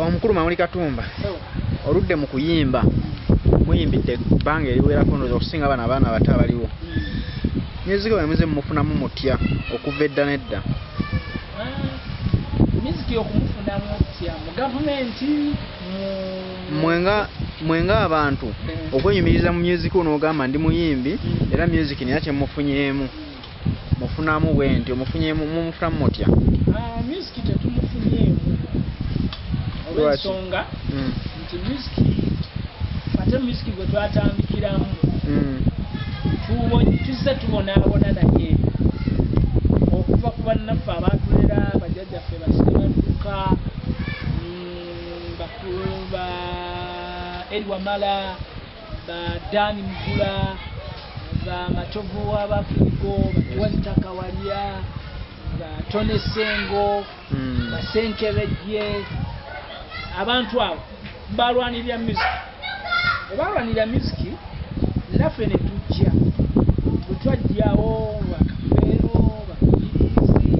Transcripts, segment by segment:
omukulu Mamuli Katumba oludde mu kuyimba muyimbidde ebbanga eriwerako ndoza okusinga abaana abato abaliwo music we muze mumufunamu mutya okuva edda nedda music okumufunamu mutya mu gavumenti mwenga abantu okwenyumiriza mu music n'ogamba ndi muyimbi era music niyo kyemufunyeemu mufunamu bwenti omufunyeemu mumufunamu mutya music tetumufunyeemu olw'ensonga nti music ate music gwe twatambikiramu tuzze tubonaabona naye okuva ku bannaffe abaatulera bajjajjaffe basibadduka bakulu ba Eriwamala ba Dani Mugula ba Matovu Abafirigo Batwazitaka Walya ba Tone Sengo ba Senkebejje abantu abo balwanirira music naffe ne tujja bwe twajjawo bakafeero bakirizi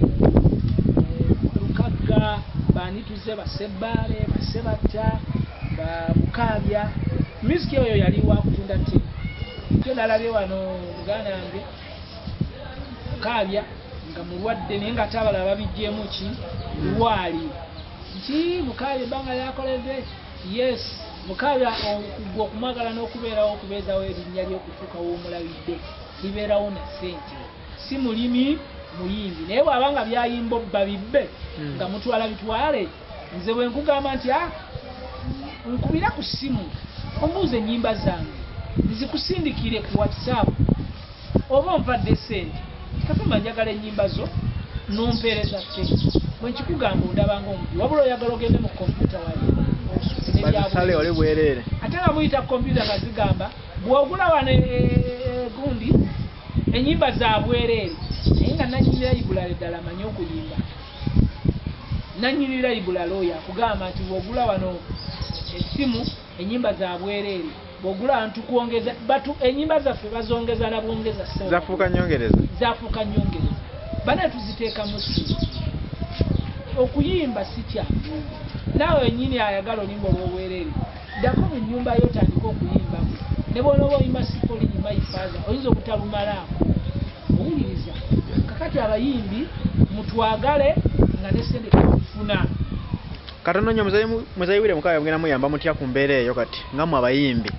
Lukagga banituze basebbaale basebatta bamukabya music oyo yali wakutunda nti kyo nalabye wano muganda yange mukabya nga mulwadde naye nga tabala babijjeemu ki lwali nti mukabya ebbanga lyakoledde yes mukabya okumwagala n'okubeerawo okubeezawo erinnya ly'okufuuka w'omulabidde libeerawo na ssente si mulimi muyimbi naye bw'abanga byayimba obba bibbe nga mutwala bitwale nze bwe nkugamba nti nkubira ku ssimu ombuuza ennyimba zange nzikusindikire ku WhatsApp oba onvadde ssente katuma njagala ennyimba zo nompeereza tte bwe nkikugamba ondabanga omubi wabula oyagala ogende mu kompyuta wali bazisale oli bwereere ate nga muyita kompyuta nga zigamba bw'ogula wano gundi ennyimba za bwereere naye nga nannyini layibulale ddala amanyi okuyimba nannyini layibulale oyo akugamba nti bw'ogula wano essimu ennyimba za bwereere bw'ogula wano tukwongeza ennyimba zaffe bazongeza na bwongeza zafuuka nnyongereza bane tuziteeka mu ssimu okuyimba si kyangu naawe ennyini ayagala olimba olw'obwereere ddako mu nnyumba yo otandika okuyimbamu ne bw'onooba oyimba sipolini maifaaza oyinza obutalumalaako owuliriza kakati abayimbi mutwagale nga ne ssente tufuna katono nnyo muzayiwire mukaba mugenda muyamba mutya ku mbeera eyo kati nga mu abayimbi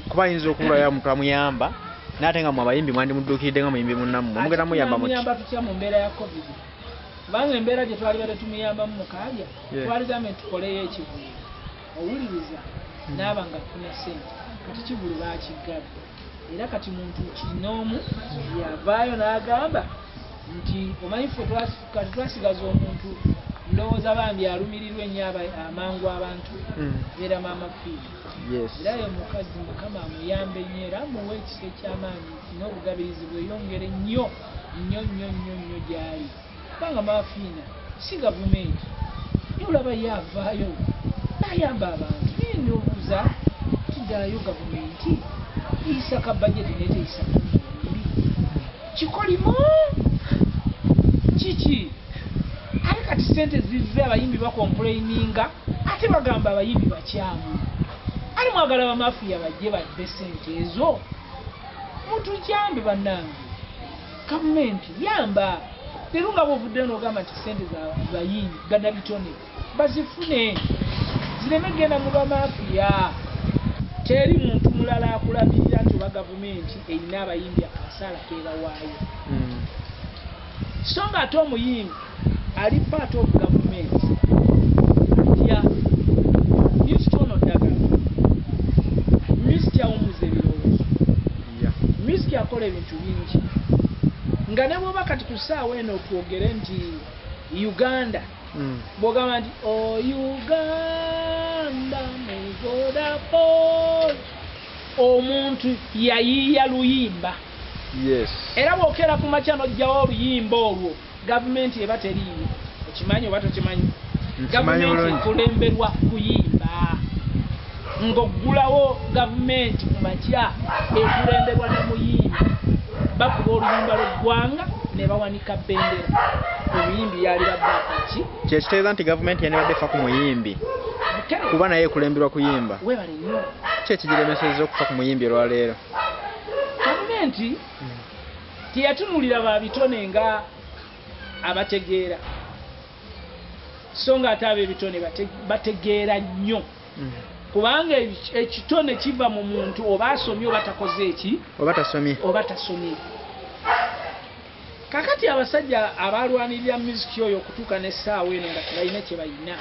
kuba ayinza okubulayo muntu amuyamba naate nga mu abayimbi mwandi mudduukiridde nga muyimbi munnammwe mugenda muyamba muyamba tutya mu mbeera ya covid kubanga embeera gye twali badde tumuyambamu mukabya twaligambe tukoleyo ekivulu owuliriza naaba nga tufuna ssente kati kivulu bakiggala era kati muntu kinoomu yavaayo n'agamba nti omanyifu kati twasigaza omuntu ndowooza bambi alumirirwa ennyo amangu abantu beera maama fiidi era ye mukazi mukama amuyambe nnyo era amuwa ekisa ekyamaanyi n'obugabirizi bweyongere nnyo gyali kubanga maafiina si gavumenti yolaba yavaayo nayamba abantu naye ndowooza kiddalayo gavumenti eyisaka bajeti neteyisaka kikolimu kiki ate kati ssente zive abayimbi bakompuleininga ate bagamba abayimbi bakyamu ali mwagala bamafiya bajje badde ssente ezo mutujambe bannange gavumenti yamba leero nga bwovudde n'ogamba nti ssente za bayimbi gadda bitone bazifune zireme genda mu bamafiya teri muntu mulala akulabirira nti oba gavumenti erina abayimbi akasaala keebawaayo so nga ate omuyimbi ali part of government atya minisita ono ddagala minisita awumuza ebirowoozo minisita akola ebintu bingi nga ne bwoba kati ku ssaawa eno twogere nti Uganda bw'ogamba nti Uganda mugodapo omuntu yayiiya luyimba era bw'okera ku makya n'ojjawo oluyimba olwo gavumenti eba teriiyo okimanyi oba tokimanyi gavumenti ekulemberwa kuyimba ng'oggulawo gavumenti ku makya ekulemberwa ne muyimba bakuba oluyimba lw'eggwanga ne bawanika bbendera omuyimbi yali badde kyekitegeeza nti gavumenti yandibadde efa ku muyimbi kuba naye ekulemberwa kuyimba webale nnyo ki ekigiremesezza okufa ku muyimbi olwaleero gavumenti teyatunulira ba bitone nga abategeera so nga ate ab'ebitone bategeera nnyo kubanga ekitone kiva mu muntu oba asomye oba takoze eki oba tasomye kakati abasajja abalwanirira muziki oyo okutuuka n'essaawa eno nga tebalina kye balina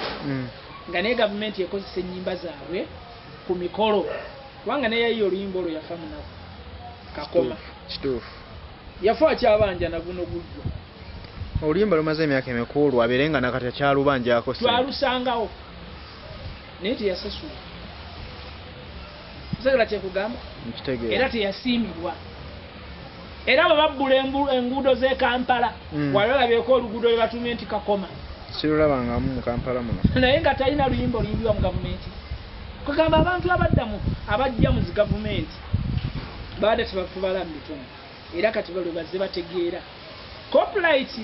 nga naye gavumenti ekozesa ennyimba zaabwe ku mikolo kubanga neyayiye oluyimba olwo yafa munaku kakoma kituufu yafa akyabanja naguno gujjo oluyimba lumaze emyaka emikulu abeere nga nakati akyalubanjako twalusangawo naye teyasasula kusagala kyekugamba era teyasiimibwa era bwe babbula enguudo z'e Kampala wali olabyeko oluguudo lwe batumye nti kakoma sirulabangamu mu Kampala muno naye nga talina luyimba oluyimbibwa mu gavumenti kugamba abantu abajja mu zi gavumenti baada tebafubala mu bitone era kati balwe bazze bategeera copyright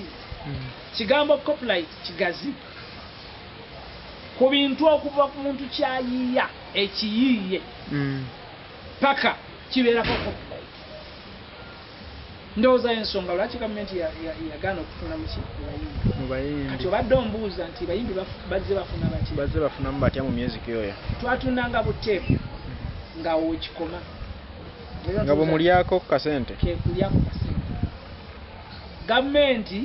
kigambo copyright kigazi ku bintu okuva ku muntu kyayiiya ekiyiiye paka kibeerako copyright ndowooza ensonga lwaki gavumenti yagaana okutuna mu bayimbi kati obadde ombuuza nti bayimbi bazze bafuna bati bazze bafunamu batya mu music oyo twatundanga buteepu nga wokikoma nga bwemulyako kasente kekulyako kasente gavumenti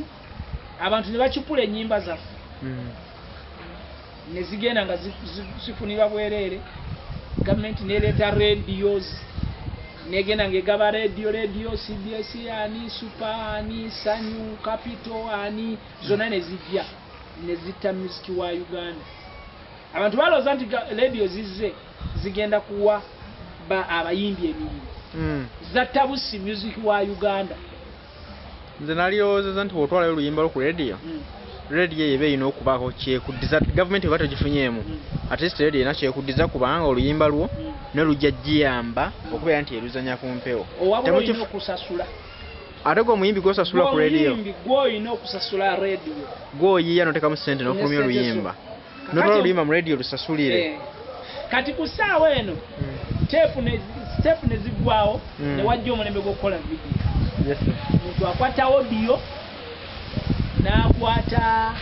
abantu ne bakipula ennyimba zaffe ne zigenda nga zifunibwa bwereere gavumenti nereeta radios negenda ngegaba radio CBS ani super ani Sanyu Capital ani zonna nezijja nezita music wa Uganda abantu balooza nti radio zizze zigenda kuwa abayimbi emirimu zattabusi music wa Uganda nze nalyowoozeza nti bw'otwalayo oluyimba lwo ku radio radio eba erina okubaako kyekuddiza gavumenti eba tegifunyeemu at least radio erina kyekuddiza kubanga oluyimba lwo nolujja giyamba okubeera nti eruzanya ku mpewo okusasula ate gwe omuyimbi gwosasula ku radio gwolina okusasula radio gwoyiiya notekamu sente n'ofulumya oluyimba notwala oluyimba mu radio lusasulire kati ku ssaawa eno teepu ne ziggwawo ne wajja omulembe gw'okukola video muntu akwata audio n'akwata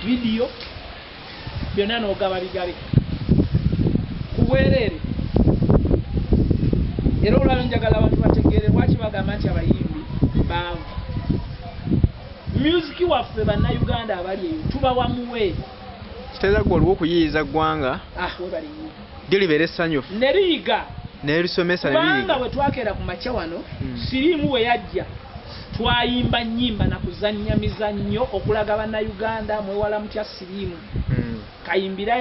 video byonna n'ogaba bigabe ku bwereere era olwalo njagala abantu bategeere lwaki bagamba nti abayimbi baavu musiki waffe bannayuganda abali eyo tubawamuwe kiteeza gwe oliwo okuyiiyiza ggwanga webalinyo lyo libeera essanyufu ne liyiga nelisomesa kubanga bwe twakeera ku makya wano siriimu we yajja twayimba nnyimba na kuzannya mizannyo okulaga bannayuganda mwewala mutya siriimu kayimbira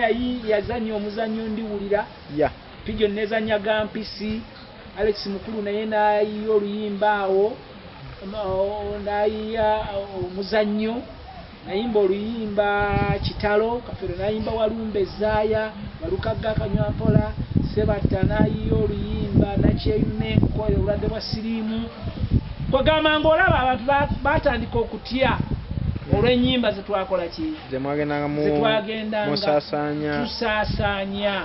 yazannya omuzannyo ndiwulira pijo nezannya gampisi Alex Mukulu naye nayiya oluyimba awo nayiya omuzannyo nayimba oluyimba kitalo Kafero nayimba walumba ezaaya Walukaga Kanywampola Sebatta nayiya oluyimba Nakyeyunenko obulwadde bwa siriimu kwegamba ng'olaba abantu batandika okutya olw'ennyimba zetwakola ki zetwagendanga tusaasaanya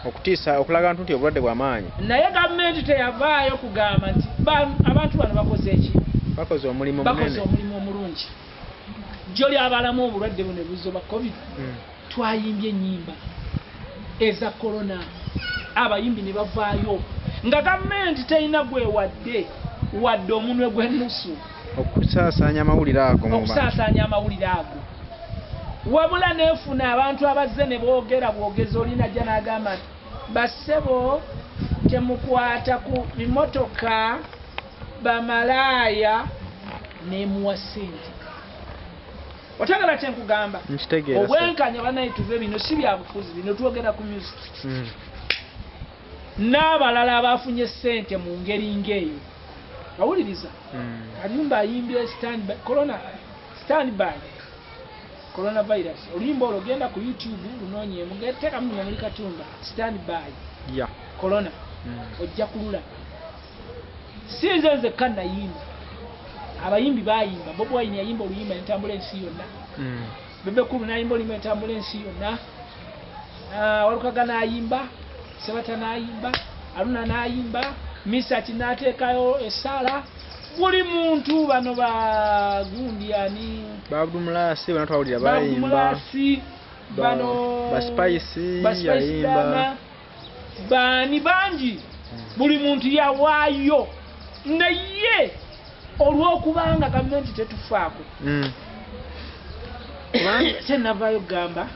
okutiisa okulaga nti obulwadde bw'amaanyi naye gavumenti teyavaayo kugamba nti abantu bano bakoze eki bakoze omulimu omulungi jjo lyabalamu obulwadde buno ebuzo ba covid twayimbye ennyimba eza korona abayimbi ne bavaayo nga gavumenti terina gwewadde wadde omunwe gw'ennusu okusaasaanya amawulire ago wabula neefuna abantu abazze ne boogera bwogezi olinajja n'agamba nti bassebo temukwata ku mimotoka bamalaaya nemuwa ssente otagala kyenkugamba obwenkanya banaye tuve bino si byabufuzi bino twogera ku music n'abalala abafunye ssente mu ngeri ng'eyo awuliriza Kayumba ayimbye coronavirus oluyimba olwo genda ku YouTube lunoonyeemu teeka munya muri Katumba stand by corona ojja kulula sinze nzekka nayimba abayimbi bayimba. Bob Wine yayimba oluyimba entambula ensi yonna. Bebe Cool n'ayimba oluyimba entambula ensi yonna. Walukaga n'ayimba, Sebata n'ayimba, Aruna n'ayimba, Misaki n'ateekayo essaala. Buli muntu bano bagundi ani Babdumulasi banatwawulira bayimba. Bano Baspice yayimba. Bani bangi. Buli muntu yawaayo. Naye olw'okubanga gavumenti tetufaako. Kyenavaayo gamba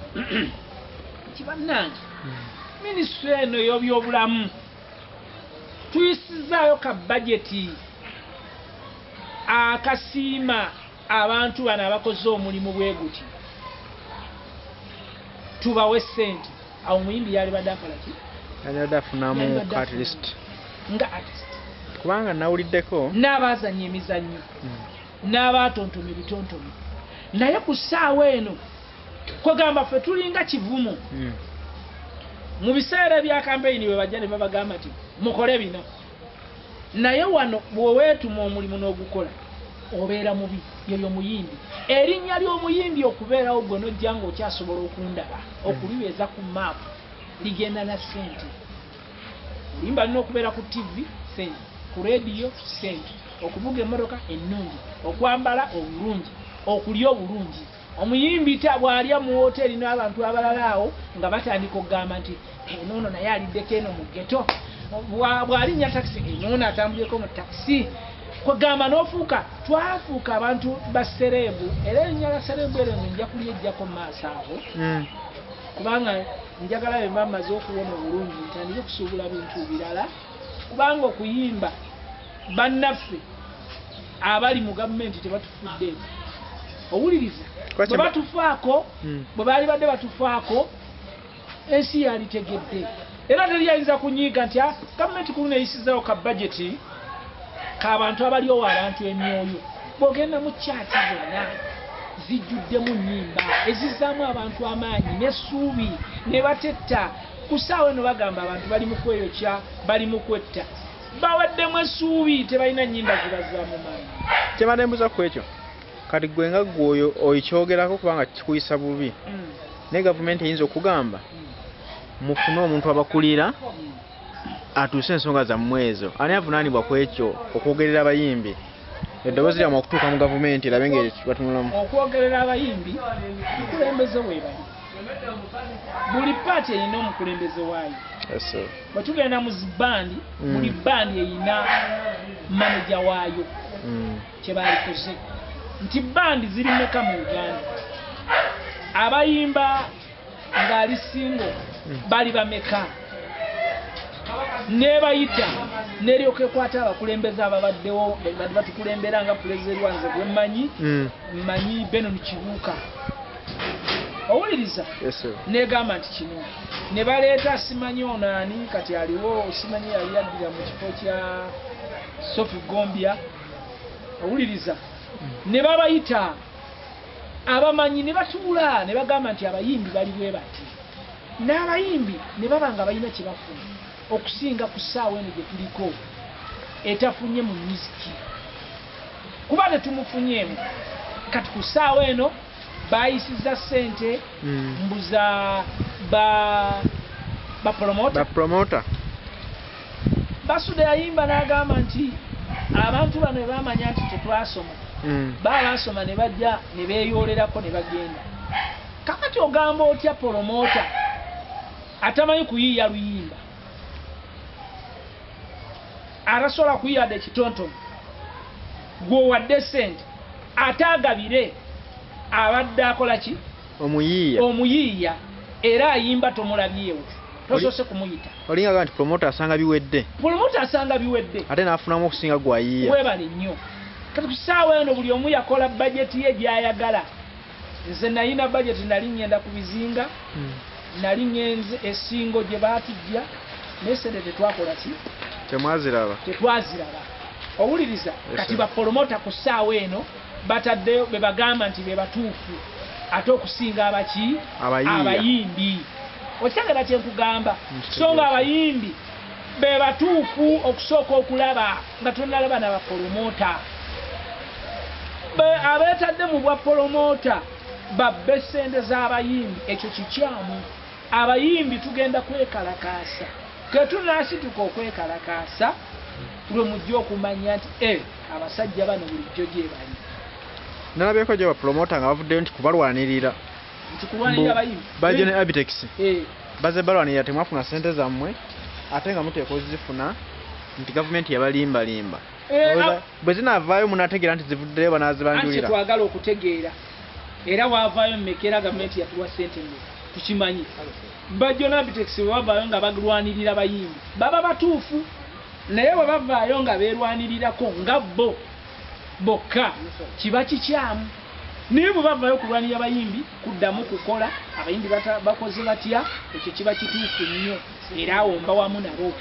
kibannange minisitule eno y'ebyobulamu tuyisizaayo ka bajeti akasiima abantu bano abakoze omulimu bwe guti tubawe ssente. Awo omuyimbi yali badde akola ki? Yali badde afunamu at least nga artist kubanga nawuliddeko n'abaazanya emizannyo n'abaatontome bitontome. Naye ku ssaawa eno kwegamba ffe tulinga kivumu mu biseera bya kampeyini bwe bajja ne babagamba nti mukole bino, naye wano bw'oweetuma omulimu n'ogukola obeera mubi. Yoyo muyimbi, erinnya ly'omuyimbi okubeerawo gwe nojja ng'okyasobola okundaba okulibeeza ku maapu ligenda na ssente. Oluyimba lina okubeera ku TV ssente, ku rediyo ssente, okuvuga emmotoka ennungi, okwambala obulungi, okulya obulungi. Omuyimbi bw'alya mu woteeri n'abantu abalala awo nga batandika okugamba nti noono naye aliddeko eno mu ggeto, bw'alinnya takisi noono atambulyeko mu takisi. Kwegamba n'ofuuka twafuuka abantu ba serebu, era erinnya la serebu eryo nja kulyejjako mu maaso ago kubanga njagala be bamaze okuwona obulungi ntandike okusuubula bintu birala, kubanga okuyimba bannaffe abali mu gavumenti tebatufuddeeko. Owuliriza bwe batufaako, bwe baali badde batufaako ensi yalitegedde, era teriyinza kunyiiga nti gavumenti kulu neyisizaawo ka bajeti k'abantu abaliowo abantu emyoyo. Bw'ogenda mu chaati zonna zijjuddemu nnyimba ezizzaamu abantu amaanyi n'essuubi ne batetta. Ku ssaawa eno bagamba abantu bali mu kweyokya, bali mu kwetta, bawaddemu essuubi, tebalina nnyimba zibazzaamu maanyi. Kyebadde mbuuza ku ekyo kati gwe nga gwoyo okyogerako kubanga kikuyisa bubi, naye gavumenti eyinza okugamba mufune omuntu abakulira atuuse ensonga zammwe ezo. Ani avunaanibwa ku ekyo okwogerera abayimbi? Eddoboozi lyammwe okutuuka mu gavumenti erabe ng'ebatunulamu. Okwogerera abayimbi omukulembeze weebali. Buli paati erina omukulembeze waayo. Bwe tugenda mu zibandi, buli bandi erina maneja waayo kye baalikoze. Nti bandi ziri mmeka mu Uganda? Abayimba ng'ali singo bali bameka? Nebayita neryoka ekwata abakulembeze ababaddewo batukulembera nga pulezidenti wanze gwe mmanyi Benon Kibuuka. Owuliriza? Negamba nti kino ne baleeta simanyi onaani kati aliwo simanyi yali yaddira mu kifo kya Sophie Gombia. Owuliriza? Ne babayita abamanyi ne batuula ne bagamba nti abayimbi bali bwe bati, n'abayimbi ne baba nga balina kye bafuna okusinga ku ssaawa eno gye tuliko etafunye mu muziki, kuba tetumufunyeemu. Kati ku ssaawa eno bayisiza ssente mbuza bapromota. Basude yayimba n'agamba nti abantu bano bamanya nti tetwasoma, basoma ne bajja ne beeyolerako ne bagenda. Kakati ogamba otya promota atamanyi kuyiiya luyimba, atasobola kuyiiya ekitontono, gwowadde ssente ate agabire abadde akola ki? Omuyiiya era ayimba tomulabyewo, tosoose kumuyita. Olinga nti promota asanga biwedde. Ate n'afunamu okusinga gwayiiya. Weebale nnyo. Kati ku ssaawa eno buli omu yakola bajeti ye gy'ayagala. Nze nalina bajeti nali ngenda ku bizinga, nali ngenze essingo gye baatujja, naye ssente tetwakola ki? Tetwaziraba. Owuliriza? Kati bapromota ku ssaawa eno bataddeyo be bagamba nti be batuufu ate okusinga abaki? Abayimbi. Okyagala kye nkugamba, so nga abayimbi be batuufu okusooka okulaba nga tonnalaba n'abapromota. abeetadde mu bwa promota babbe ssente z'abayimbi ekyo kikyamu. Abayimbi tugenda kwekalakaasa ketunaasituka okwekalakaasa lwe mujja okumanya nti abasajja bano bulijjo gye bali. Nalabyeko gye bapromota nga bavuddeyo nti kubalwanirira nti kulwanirira abayimbi bajjo ne Abitex baze balwanirira temwafuna ssente zammwe ate nga muteeka ozifuna nti gavumenti yabalimbalimba. Bwe zinaavaayo munategeera nti zivuddeyo banaazibanjulira. Anti twagala okutegeera era waavaayo mmekera gavumenti yatuwa ssente mmeka tukimanyi. Bajjo ne Abitex bwe bavaayo nga balwanirira bayimbi baba batuufu, naye bwe bavaayo nga beerwanirirako nga bo bokka kiba kikyamu. Naye bwe bavaayo kulwanirira abayimbi kuddamu kukola abayimbi bakoze batya ekyo kiba kituufu nnyo era awomba wamu nabo.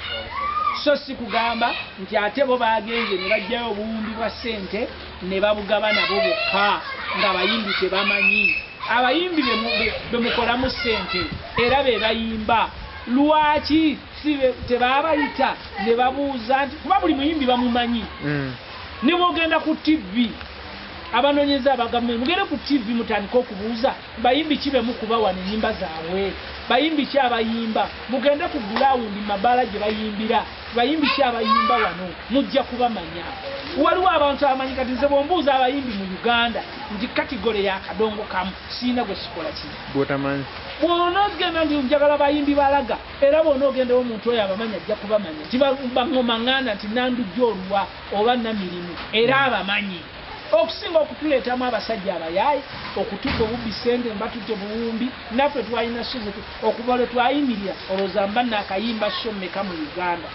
So si kugamba nti ate bo bagenze ne bajjayo obuwumbi bwa ssente ne babugaba nabo bokka ng'abayimbi tebamanyi. Abayimbi bemukolamu ssente era be bayimba. Lwaki tebabayita ne babuuza nti kuba buli muyimbi bamumanyi. Ne bwogenda ku TV abanoonyeza abagavumenti mugende ku TV mutandika okubuuza bayimbi ki be mukubawa n'ennyimba zaabwe, bayimbi ki abayimba, mugende ku gulawundi mabala gye bayimbira bayimbi ki abayimba wano mujja kubamanya. Waliwo abantu abamanyi kati nze bwombuuza abayimbi mu Uganda nti katigole ya kadongo kamu siina gwe sikola ki bw'otamanyi. Bw'onoogenda nti njagala bayimbi balaga era bw'onoogenda omuntu oyo abamanya ajja kubamanya nti baŋŋomaŋŋanda nti Nandujja Oluwa oba Namirimu era abamanyi. Okusinga okutuleetamu abasajja abayaayi okutuka obubbi ssente mbatutte buwumbi naffe twalina suze okuva lwe twayimirira olowooza mba naakayimba so mmeka mu Uganda.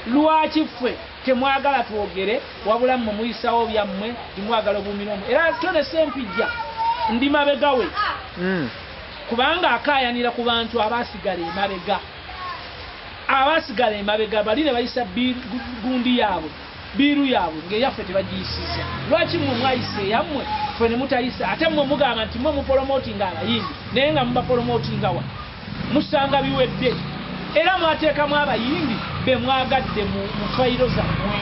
Lwaki ffe temwagala twogere wabula mmwe muyisawo byammwe timwagala obuumira omwo era Tone Ssempijja ndi mabega we kubanga akaayanira ku bantu abaasigala emabega. Abaasigala emabega bali ne bayisa gundi yaabwe biiru yaabwe ng'eyaffe tebagiyisiza. Lwaki mmwe mwayisa eyammwe ffe ne mutayisa ate mmwe mugamba nti mmwe mupolomootinga abayimbi naye nga mubapolomootinga wa musanga biwedde era mwateekamu abayimbi be mwagadde mu fayiro zammwe.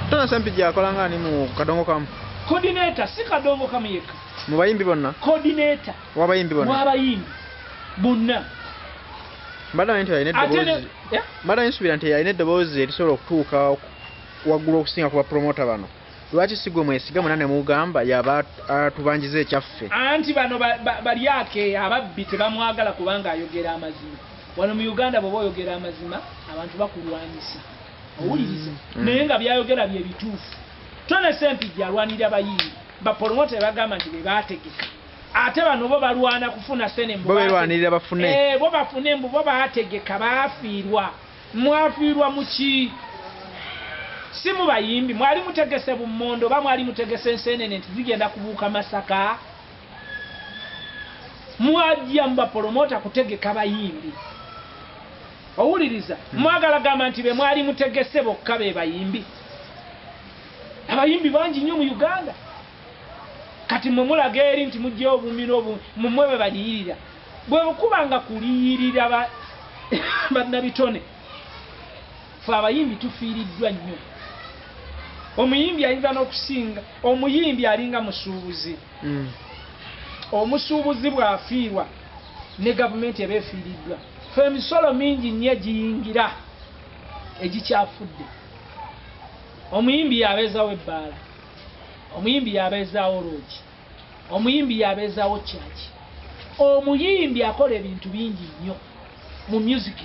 Tone Ssempijja akola ng'ani mu kadongo kamu. Coordinator si kadongo kamu yekka mu bayimbi bonna. Coordinator w'abayimbi bonna. W'abayimbi bonna. Mbadde nsuubira nti yalina eddoboozi erisobola okutuuka waggulu okusinga ku bapromota bano. Lwaki si gwe mwesiga mwena ne mugamba yaba atubanjiza ekyaffe? Anti bano balyake ababbi tebamwagala kubanga ayogera amazima. Wano mu Uganda bw'oba oyogera amazima abantu bakulwanyisa. Owuliriza naye nga byayogera bye bituufu. Tone Ssempijja alwanirira bayimbi bapromota bagamba nti be baategeka. Ate bano bo balwana kufuna ssene mbu balwanirira bafune. Bo bafune mbu bo baategeka baafiirwa. Mwafiirwa mu ki? Si mu bayimbi mwali mutegese bummondo oba mwali mutegese enseenene nti zigenda kubuuka Masaka. Mwajja mu bapromota kutegeka bayimbi. Owuliriza mwagala gamba nti be mwali mutegese bokka be bayimbi. Abayimbi bangi nnyo mu Uganda. Kati mmwe mulaga eri nti mujjeyo obuumira mmwe be baliyirira. Bwe bukubanga kuliyirira bannabitone ffe abayimbi tufiiriddwa nnyo. Omuyimbi ayinza n'okusinga omuyimbi alinga musuubuzi. Omusuubuzi bw'afiirwa ne gavumenti eba efiiriddwa. Ffe emisolo mingi nnyo egiyingira egikyafudde. Omuyimbi yabeezaawo ebbaala, omuyimbi yabeezaawo loogi, omuyimbi yabeezaawo kyaki. Omuyimbi akola ebintu bingi nnyo mu music.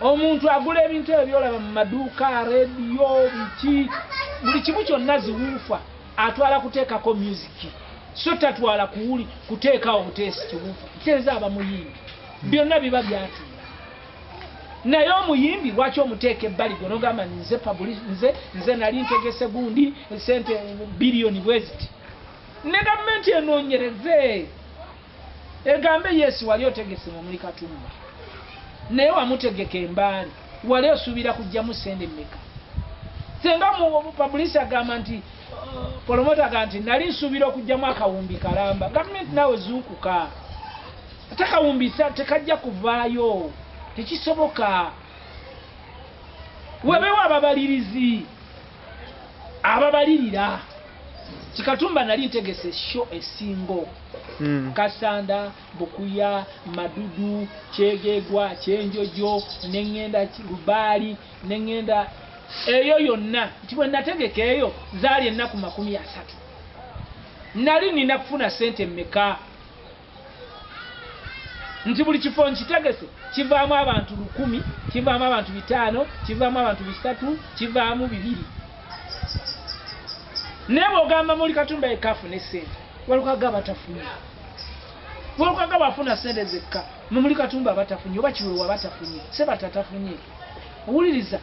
Omuntu agula ebintu ebyo byolaba mu maduuka, rediyo, biki, buli kimu kyonna ziwuufa atwala kuteekako music. So tatwala kuteekawo buteesi kiwuufa. Teeza aba muyimbi. Byonna biba byatuula. Naye omuyimbi lwaki omuteeka ebbali gwe n'ogamba nze nali ntegese gundi sente biliyoni bweziti. Ne gavumenti enoonyereze egambe yesi wali otegese mu muli Katumba naye wamutegeka embaali wali osuubira kujjamu ssente mmeka. Senga mu publicity agamba nti promota agamba nti nali nsuubira okujjamu akawumbi kalamba. Gavumenti nawe zuukuka. Ate akawumbi tekajja kuvaayo. Tekisoboka. Webewa ababalirizi ababalirira Kikatumba nali ntegese show esingo Kasanda Bukuya Madudu Kyegegwa Kyenjojo nengenda Rubali nengenda eyo yonna tibwe nategeka eyo zaali ennaku 30 nali nina kufuna sente mmeka nti buli kifo nkitegese kivaamu abantu 10 kivaamu abantu 5 kivaamu abantu 3 kivaamu 2 nebo gamba muri Katumba ekafu ne sente walukaga batafunye walukaga bafuna sente zekka muri Katumba batafunye oba kiwewa batafunye se batatafunye owuliriza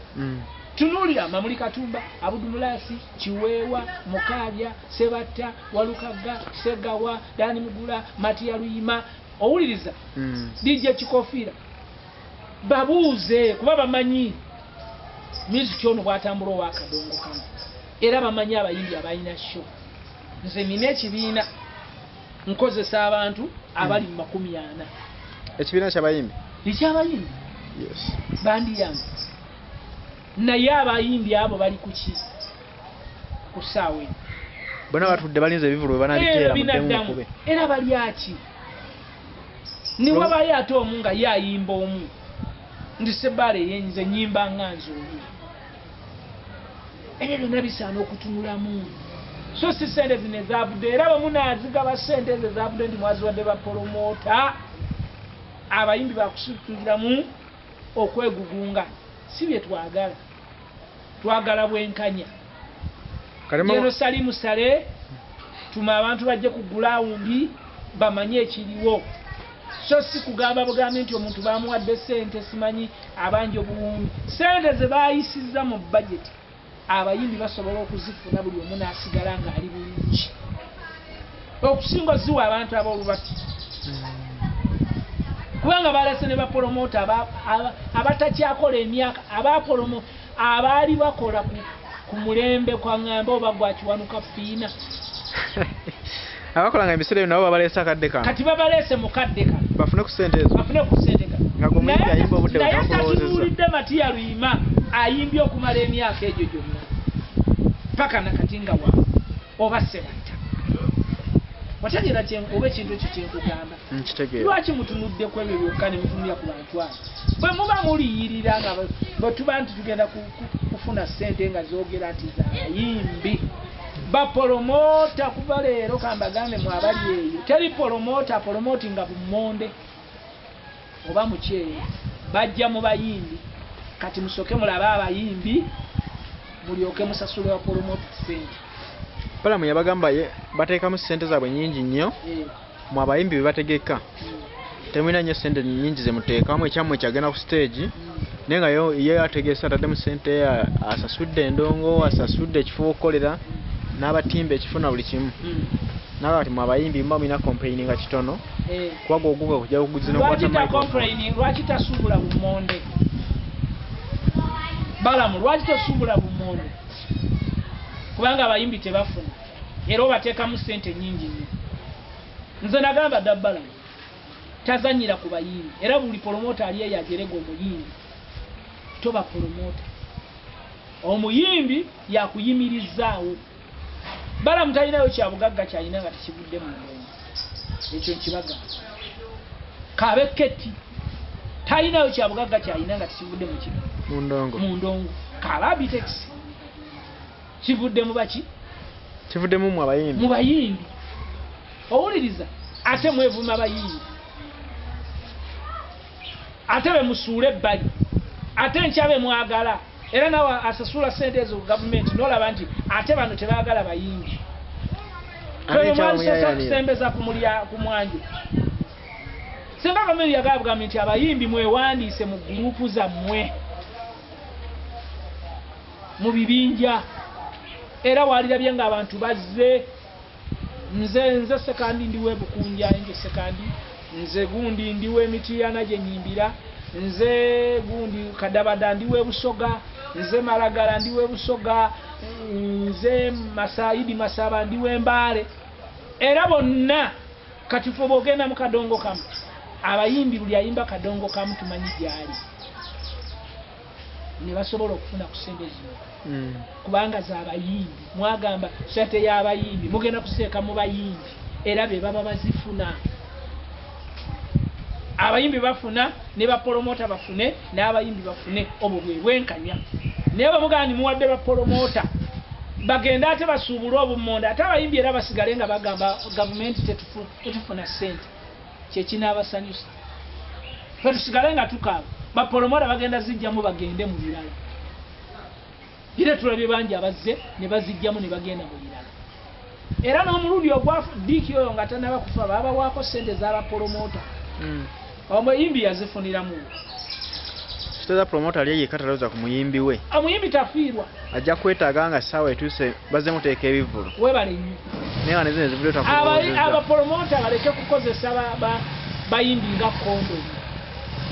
tunulira muri Katumba Abudumulasi Kiwewa Mukabya Sebatta Walukaga Segawa Dani Mugula Matia Luyima owuliriza DJ Kikofira babuuze kuba bamanyi music ono bwatambula wakadongo kama era bamanyi abayimbi abayina show nze nina ekibiina nkozesa abantu abali mu 40 ekibiina ky'abayimbi ekyabayimbi yes bandi yange naye abayimbi abo bali kuki kusaawe bona batudde balinze ebivulu banaliteera mu kube era bali aki ni wabaye ate omu nga yayimba omu ndi Sebale yenze nyimba nganzo ebyo nabisaana okutunulamu so si sente zine zaabudde era bamunazigaba sente ze zaabudde ndi mwaziwadde ba promota abayimbi bakusukiramu okwegugunga si bye twagala bwenkanya Yerusalemu sale tuma abantu bajje kugula undi bamanye ekiriwo so si kugamba bugambe nti omuntu bamuwadde sente simanyi abanje obuwumbi sente ze bayisiza mu budget abayimbi basobola okuzifuna buli omu n'asigala nga ali bulungi okusinga ziwa abantu ab'olubati kubanga balese ne bapromota abatakyakola emyaka abaali bakola ku mulembe kwa ngamba oba gwakiwanuka fiina abakolanga ebiseera ebyo nabo babalese akadde kano kati babalese mukadde kano bafune ku sente ezo nga gomuyimbi ayimba obudde butakulowozeza Matia Luyima ayimbye okumala emyaka egyo gyonna paka nakati nga wa oba Sebatta wategeera oba ekintu ekyo kyenkugamba lwaki mutunudde ku ebyo byokka ne mutunulira ku bantu abo bwe muba muliyirira nga bwe tuba nti tugenda kufuna sente nga zoogera nti z'abayimbi bapromota kuva leero kambagambe mwabali eyo teri promoti nga bumonde oba mukyeyo bajja mu bayimbi kati musoke mulaba abayimbi mulyoke musasule wa promota sente Palamu yabagamba ye bateekamu sente zaabwe nyingi nnyo mu abayimbi bebategeka temwina nnyo sente nyingi ze muteekamu ekyammwe kyagenda ku stage naye nga ye ategeesa ataddemu sente asasudde endongo asasudde ekifo okukolera n'abatimba ekifuna buli kimu nawe ati mu abayimbi mba mulina complaining kitono kuba oguga kujja kuguzina lwaki tasuubula bumonde Balamu lwaki tasuubula bumonde kubanga abayimbi tebafuna era obateekamu sente nyingi nnyo nze nagamba Dabbalamu tazanyira ku bayimbi era buli promota ali eyagerega omuyimbi toba promota omuyimbi yakuyimirizaawo Balamu talinayo kyabugagga kyalina nga tekivudde mu ndongo ekyo nkibagamba Kabeketi talinayo kyabugagga kyalina nga tekivudde mu ndongo Kalabitex kivudde mu baki kivudde mu bayimbi owuliriza ate mwevuma abayimbi ate bemusuula ebbali ate nkyabe mwagala era nawe asasula sente ezo gavumenti n'olaba nti ate bano tebaagala bayimbi sembeza ku mwanju singa gavumenti yagala bugambi nti abayimbi mwewandiise mu gurupu zammwe mu bibinja era walirabye nga abantu bazze nze sekandi ndiwe Bukunja nje sekandi nze gundi ndiwe Mitiyana gye nyimbira nze gundi Kadabada ndiwe Busoga nze Malagala ndiwe Busoga nze Masaidi Masaba ndiwe Mbale era bonna kati fo bogenda mu kadongo kamu abayimbi buli ayimba kadongo kamu tumanyi gyali ne basobola okufuna ku ssente zino kubanga z'abayimbi mwagamba ssente y'abayimbi mugenda kuseeka mu bayimbi era be baba bazifuna abayimbi bafuna ne bapromota bafune n'abayimbi bafune obwo bwe bwenkanya naye bamugamba nimuwadde bapromota bagenda ate basuubula obumonde ate abayimbi era basigale nga bagamba gavumenti tetufuna ssente kyekinaabasanyusa fe tusigale nga tukaaba bapromota bagenda zijjamu bagende mu birala era tulabye bangi abazze ne bazijjamu ne bagenda mu birala era n'omulundi ogwa diiki oyo nga tanaba kufa babawaako ssente z'abapromota omuyimbi yazifuniramu siteza promota ali yekka talooza ku muyimbi we omuyimbi tafiirwa ajja kwetaaga nga essaawa etuuse bazze muteeka ebivulu webale nnyo naye nga ne zino ezivulo takulowoozezza abapromota baleke kukozesa bayimbi nga kondomu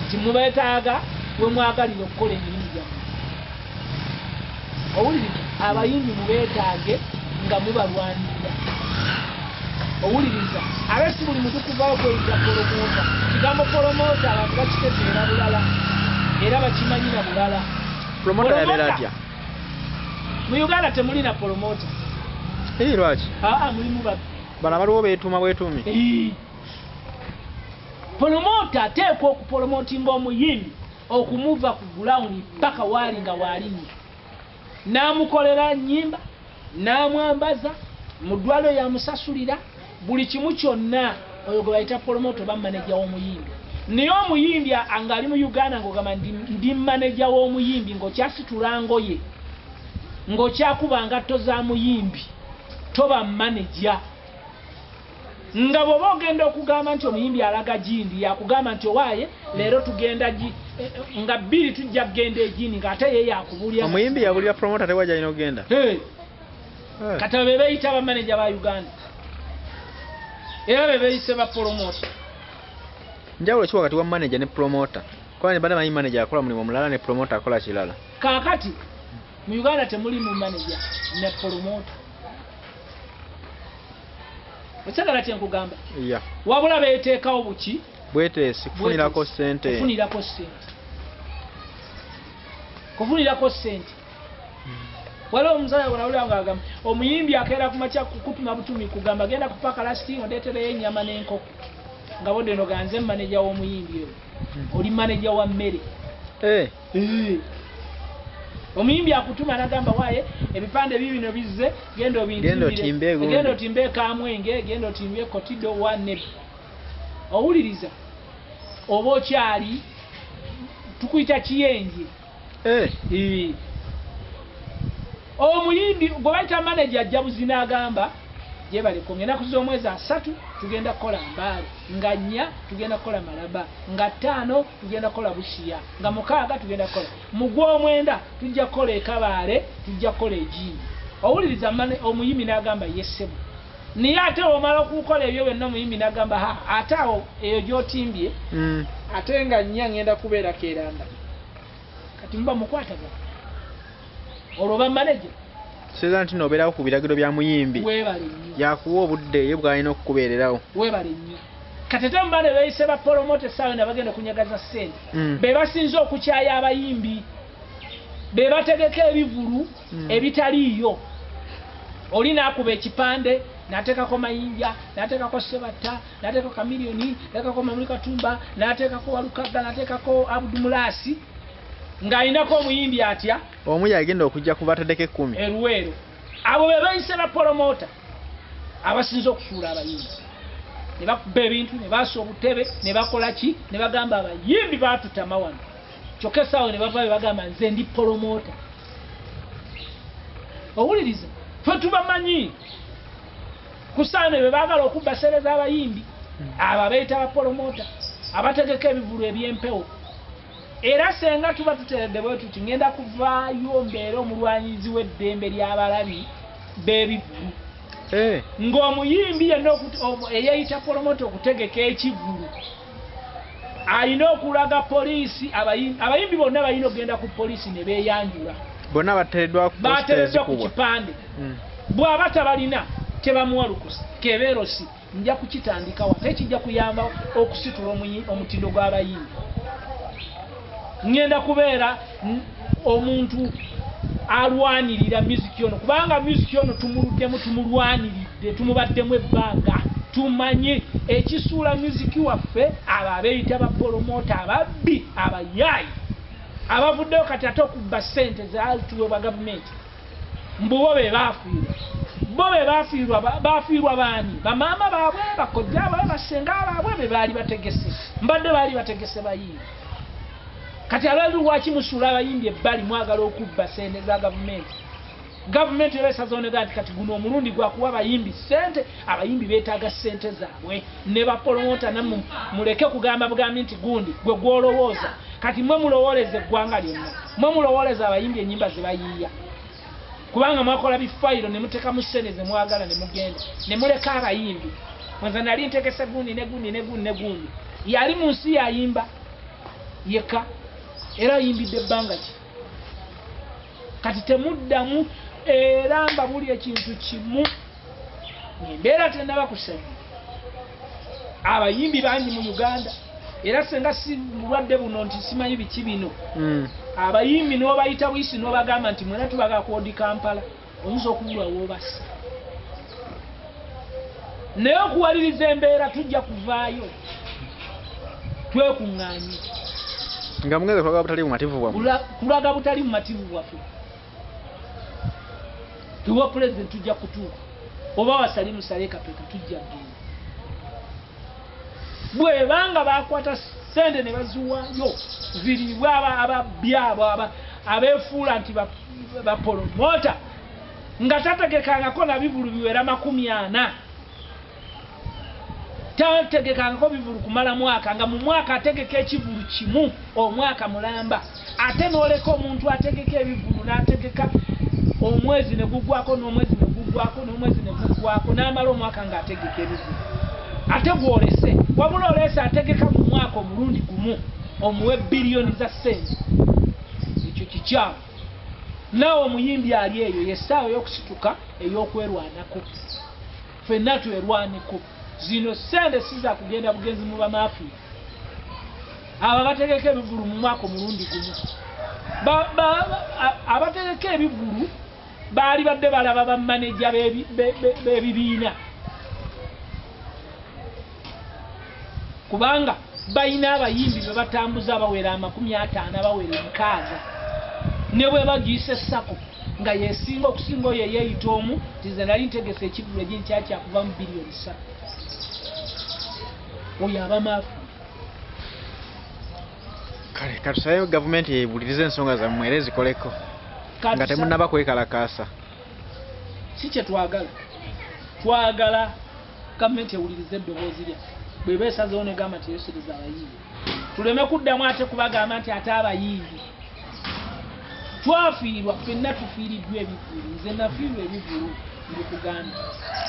nti mubeetaaga we mwagalira okukola emirimu gyammwe owuliriza abayimbi mubeetaage nga mubalwanirira owuliriza ate si buli muntu kuvayo kweyita promota kigambo promota abantu bakitegeera bulala era bakimanyira bulala promota yabeera atya mu Uganda temulina promota lwaki mulimu bano abaliwo beetuuma bwetuumi promota ateekwa okupromotinga omuyimbi okumuva ku gulawuni paka waali nga waalinye n'amukolera nnyimba n'amwambaza mu ddwaliro yamusasulira buli kimu kyonna oyo gwe bayita promota oba maneja w'omuyimbi naye omuyimbi ng'ali mu Uganda ng'ogamba ndi maneja w'omuyimbi ng'okyasitula ngoye ng'okyakuba ngatto za muyimbi toba maneja nga bw'oba ogenda okugamba nti omuyimbi alaga gindi yakugamba nti owaaye leero tugenda nga bbiri tujja kugenda egindi ng'ate ye yakubulya omuyimbi yabulira promota tewajja alina okugenda kati be beeyita bamaneja ba Uganda era be beeyise bapromota njawulo ki wakati wa manager ne promota kuba bada manyi manager akola mulimu mulala ne promota akola kirala kaakati mu Uganda temuli mu manager ne promota osagala kyenkugamba wabula beeteekawo buki bweteesi kufunirako ssente kufunirako ssente waliwo omusajja bw'onawulira ng'agamba omuyimbi akeera ku makya kutuma butumi kugamba genda kupaka lasti ondeetereyo ennyama n'enkoko nga bodde no ganze maneja w'omuyimbi oyo oli maneja wa mmere omuyimbi akutuma nagamba waaye ebipande bibino bizze genda otimbe kamwenge genda otimbe kotido wane owuliriza oba okyali tukuyita kiyenje omuyimbi gwe bayita maneja ajja buzina agamba yebaleko ngenaku z'omwezi 3 tugenda kukola Mbale nga 4 tugenda kukola Malaba nga 5 tugenda kukola Bushiya nga 6 tugenda kukola mu gw'omwenda tujja kukola Ekabaale tujja kukola Ejini owuliriza omuyimbi n'agamba yesebo naye ate omala okukola ebyo byonna omuyimbi n'agamba ate awo eyo gy'otimbye ate nga 4 ngenda kubeera Keranda kati muba mukwataga olwo bamaneja seza nti nobeerawo ku biragiro bya muyimbi yakuwa obudde ye bw'alina okukubeererawo weebale nnyo kati ate mubane beeyise bapromota essaawa ne bagenda okunyagaza ssente be basinze okukyaya abayimbi be bategeka ebivulu ebitaliiyo oli n'akuba ekipande n'ateekako Mayinja n'ateekako Sebatta n'ateekako Kamiliyoni n'ateekako Mamuli Katumba n'ateekako Walukaga n'ateekako Abudumulasi ng'alinako omuyimbi atya omu yagenda okujja kuba atadeko 10 eruweero abo be bayise bapromota abasinze okusuula abayimbi ne bakuba ebintu ne baasa obutebe ne bakola ki ne bagamba abayimbi baatutama wano kyokka essaawa ne bava be bagamba nze ndi promota owuliriza fe tubamanyi kusaana be baagala okubba sere z'abayimbi abo abeeyita bapromota abategeka ebivulu eby'empewo era senga tuba tuteredde bwe tuti ngenda kuvaayo mbeera omulwanyizi w'eddembe ly'abalabi b'ebivulu ng'omuyimbi yenna eyeeyita promota okutegeka ekivulu alina okulaga poliisi abayimbi bonna balina okugenda ku poliisi ne beeyanjula bonna bateereddwa ku kipande bw'aba tabalina tebamuwa lukusa kebeerosi nja kukitandikawo ate kijja kuyamba okusitula omutindo gw'abayimbi ngenda kubeera omuntu alwanirira music ono kubanga music ono tumuluddemu tumulwaniridde tumubaddemu ebbanga tumanye ekisuula music waffe abo abeeyita bapromota ababbi abayaayi abavuddeyo kati ate okubba ssente zaalituweebwa gavumenti mbubo be baafiirwa bo be baafiirwa baani bamaama baabwe bakojja baabwe basenga baabwe be baali bategese mbadde baali bategese bayimbi kati abalali lwaki musuula abayimbi ebbali mwagala okubba ssente za gavumenti ebeesazonega nti kati guno omulundi gwakuwa abayimbi ssente abayimbi beetaaga ssente zaabwe ne bapromota nammwe muleke kugamba bugambi nti gundi gwe gwolowooza kati mwe mulowooleza eggwanga lyonna mwe mulowooleza abayimbi ennyimba ze bayiiya kubanga mwakola bifayiro ne muteekamu ssente ze mwagala ne mugenda ne muleka abayimbi mwenze nali ntegese gundi ne gundi yali mu nsi yayimba yekka era ayimbidde ebbanga ki kati temuddamu era mba buli ekintu kimu embeera tennaba kusema abayimbi bangi mu Uganda era senga si bulwadde buno nti simanyi biki bino abayimbi n'obayita buyisi n'obagamba nti mwena tubaga kwodi Kampala oyinza okubulwa woobasa naye okuwaliriza embeera tujja kuvaayo twekuŋŋaanye nga mugeze kulaga butali mumativu bwaffe kulaga butali mumativu bwaffe tuwa president tujja kutuuka oba wasali musale kapeka tujja genda bwebanga bakwata sente ne baziwaayo ziribwe ababyabo abeefuula nti bapromota nga tategekangako na bivulu biwera 40 tategekangako bivulu kumala mwaka nga mu mwaka ategeka ekivulu kimu omwaka mulamba ate n'oleka omuntu ategeka ebivulu n'ategeka omwezi ne gugwako n'omwezi ne gugwako n'omwezi ne gugwako n'amala omwaka ng'ategeka ebivulu ate gwolese wabula olese ategeka mu mwaka omulundi gumu omuwe biliyoni za ssente ekyo kikyamu naawe omuyimbi ali eyo yessaawa ey'okusituka ey'okwerwanako ffenna twerwaneko zino ssente siza kugenda bugenzi mu bamaafiya abo bategeka ebivulu mu mwaka omulundi gumu abategeka ebivulu baali badde balaba bamaneja b'ebibiina kubanga bayina abayimbi be batambuza bawera 50 bawera 60 ne bwe bagiyise sako nga yesinga okusinga oyo yeeyita omu tize nali ntegese ekivulu eginkya kuva mu biliyoni 3 oyo abamaafu kale katusabe gavumenti ebulirize ensonga zammwe era ezikoleko nga temunnaba kwekalakaasa si kye twagala gavumenti ewulirize eddoboozi lya bwe beesazeewo negamba nti yeesereza abayimbi tuleme kuddamu ate kubagamba nti ate abayimbi twafiirwa ffenna tufiiriddwa ebivulu nze nafiirwa ebivulu ndi kuganda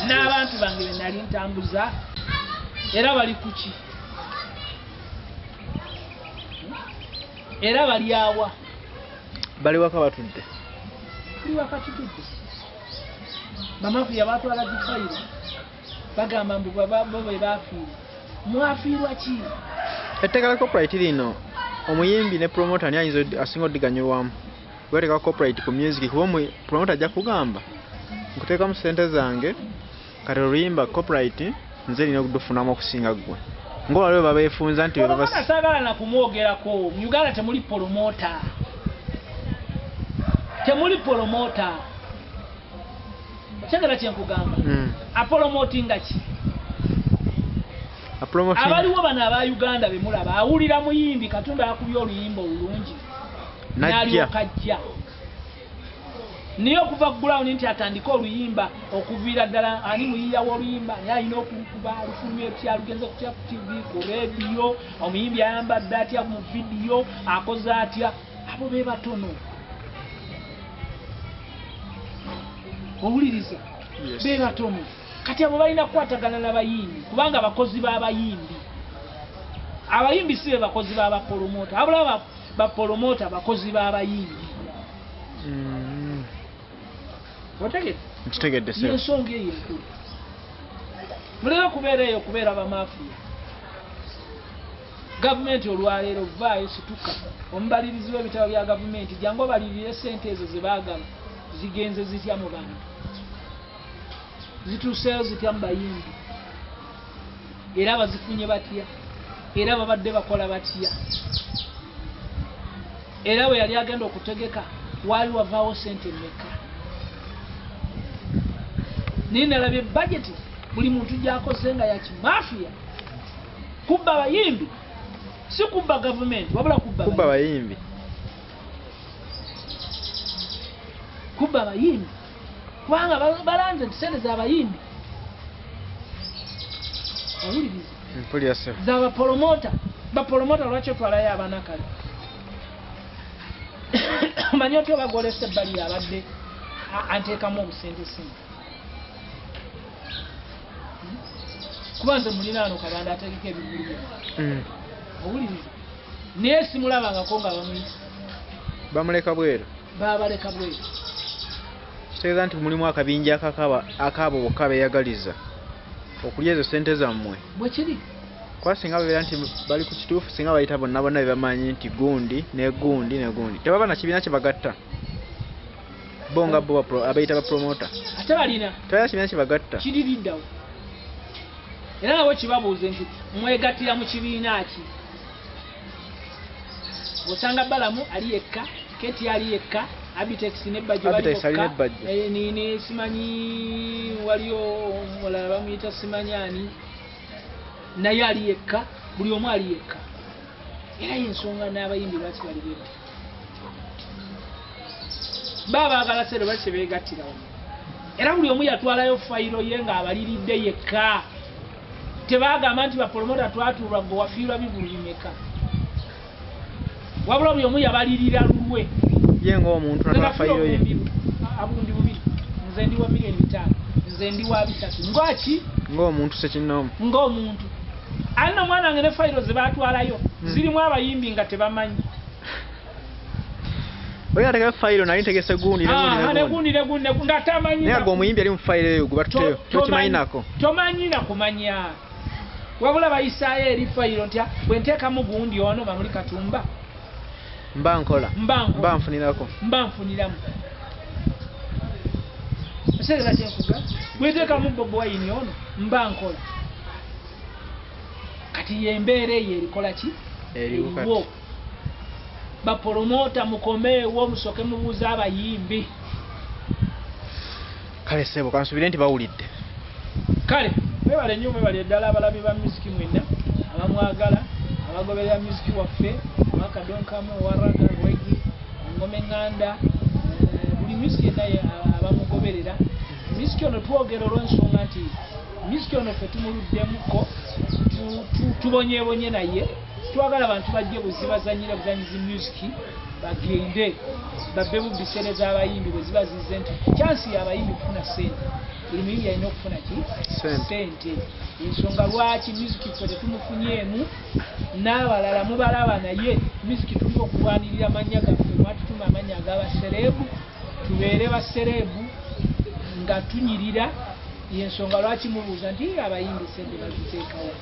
n'abantu bange be nali ntambuza era bali kuki era bali awa bali waka batudde bali waka tutudde bamafiya batwala zifayiro bagamba mbu bo bwe bafiirwa mwafiirwa ki etteeka la copyright lino omuyimbi ne promoter ani ayinza asinga oddiganyulwamu weteeka copyright ku music kuba promoter ajja kugamba nkuteekamu ssente zange kati oluyimba copyright nze lina okudufunamu okusinga ggwe ng'olwaliwe babeefunza nti saagala na kumwogerako mu Uganda temuli promota kyagala kyenkugamba apromootinga ki abaliwo bano aba Uganda be mulaba awulira muyimbi Katumba yakubye oluyimba olulungi n'alyoka ajja niyo okuva ground nti atandika oluyimba okuviira ddala ani muyiiya w'oluyimba naye alina okukuba alufulumya etya lugenze kutya ku TV ku rediyo omuyimbi ayambadde atya mu vidiyo akoze atya abo be batono owuliriza be batono kati abo balina kukwatagana n'abayimbi kubanga abakozi b'abayimbi abayimbi si be bakozi b'abapromota abula bapromota bakozi b'abayimbi nkitegedde ensonga eyo enkulu muleke kubeera eyo kubeera bamafiya gavumenti olwaleero vaayo situka omubalirizi w'ebitabo bya gavumenti jangu obalirire ssente ezo ze baagaba zigenze zitya mu bantu zituuseeyo zitya mu bayimbi era bazifunye batya era babadde bakola batya era bwe yali agenda okutegeka waali wavaawo ssente mmeka naye nalabye budget buli muntu gyakoze nga yakimafiya kubba abayimbi si kubba gavumenti wabula kubba abayimbi kubba abayimbi kubanga balanze nti sente z'abayimbi owuliriza z'abapromota bapromota lwaki otwalayo abanakale manyi otyo bagolesa ebbali abadde anteekamu obusentesente kuba nze mulinaano kabanda ategeka ebigulu owuliriza naye simulabangako nga bamuyisa bamuleka bweru babaleka bweru kitegeeza nti mulimu akabinja akaabo bokka beeyagaliza okulya ezo ssente zammwe bwe kiri kuba singa babeera nti bali ku kituufu singa bayita bonna bonna bebamanyi nti gundi ne gundi ne gundi tebaba na kibiina kye bagatta bo nga bo abayita bapromota ate balina tebalina kibiina kye bagatta kiririddawo era nabo kibabuuze nti mwegattira mu kibiina ki osanga balamu ali yekka keti ali yekka abitex nebajjo ni simanyi waliyo wala bamuyita simanyani naye ali yekka buli omu ali yekka era yensonga n'abayimbi lwaki bali beti babaagala sere baki beegattirawo era buli omu yatwalayo fayiro ye ng'abaliridde yekka tebaagamba nti bapromota twatuulwa gwe wafiirwa bibulumeka wabula buli omu yabalirira lulwe ye ng'omuntu natwafayiro ye abundi bubiri nze ndi wa milioni 5 nze ndi wa 3 ngwaki ng'omuntu sekinnoomu ng'omuntu alina mwana wange ne fayiro ze baatwalayo zirimu abayimbi nga tebamanyi oyo ateka fayiro nali ntegese gundi negundi ngatamanyi naye ag'omuyimbi ali mu fayiro eyo gwe batuteyo tokimanyi nako tomanyi na kumanya wabula bayisaayo eri fayiro ntya bwe nteekamu gundi ono bamuli katumba mba nkola mba nfunirako mba nfuniramu eseera kyenkuga bwe nteekamu bobo wayini ono mba nkola kati yembeera eyo erikola ki eriwo bapromota mukomeewo musoke mubuuza abayimbi kale sebo kansubire nti bawulidde kale mwebale nnyo mwebale ddala abalabi ba musiki mwenna abamwagala abagoberera musiki waffe wakadonkamu waraga regi engoma eŋŋanda buli musiki naye abamugoberera musiki ono twogera olw'ensonga nti musiki ono ffe tumuluddemuko tubonyeebonye naye twagala abantu bajje bwezibazanyira buzanyizi musiki bagende babbe bubisereza abayimbi bwe ziba zize nti kyansi y'abayimbi kufuna sente buli muyimbi alina okufuna ki sente ensonga lwaki musiki ffe tetumufunyeemu n'abalala mubalaba naye musiki tulina okulwanirira amannya gaffe mwatutuma amannya ag'abasereebu tubeere basereebu nga tunyirira yensonga lwaki mubuuza nti abayimbi sente baziteekawo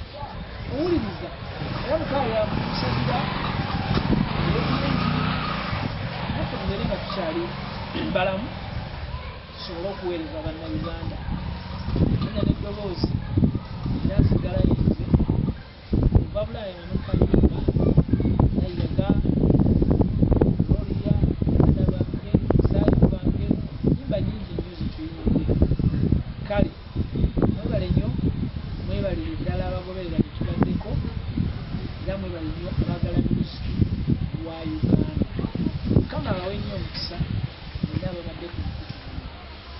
owuliriza era mukaawe yamusabira naffe tubeere nga tukyali balamu tusobole okuweereza bannayuganda ina neddoboozi era nsigala yenze kuva bulaaya namukayimba nayiga loria bana bange saayi bange nyimba nyingi nnyo zituyimidde kale mwebale nnyo mwebalire ddala abagoberera byetubaddeko era mwebale nnyo abaagala musiki wa uganda mukama abawe nnyo omukisa era babadde ku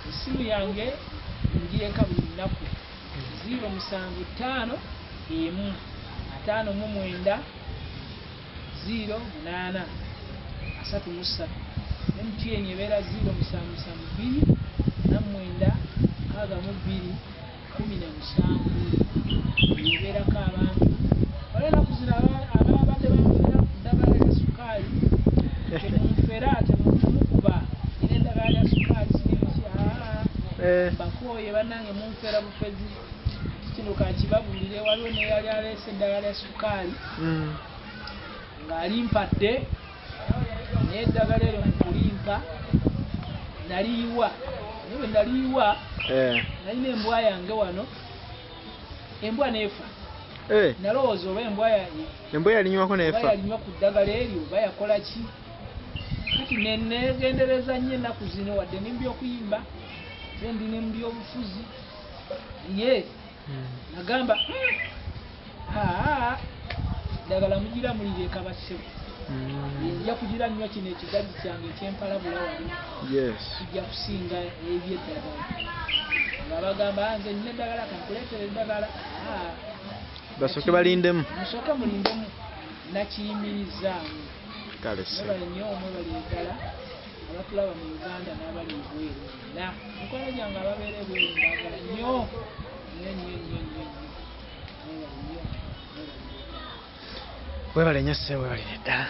essimu yange ngireka buli lunaku 075 1 59 08 33 MTN ebeera 077 49 62 17 ebeerako abantu olenaku zino ababadde banfera ku ddagala lya sukaali temunfera temumukuba era eddagala lya sukaali sinensi bakooye bannange munfera bufezi kino kankibabuulire waliwo neyali aleese eddagala lya sukaali ng'alimpadde naye eddagala eryo mu kulimpa naliiwa naye bwe naliiwa nalina embwa yange wano embwa neefa nalowooza oba embwa yalinywako neefa yalinywa ku ddagala eryo oba yakola ki kati negendereza nnyo ennaku zino wadde nimbyokuyimba se ndi ne mubyobufuzi ye nagamba ddagala mugira mulire ekabassebo nja kugira nnyo kino ekigazi kyange ekyempalabula wali kijja kusinga ebyeddagala nga bagamba nze nina eddagala kankuleetera eddagala basooke balindemu musooke mulindemu nakiyimirizaamu mwebale nnyo mwebale eddala abatulaba mu Uganda n'abali ebweru na mikono gyange ababeera ebweru mbagala nnyo webale nnyo ssebo webalire ddala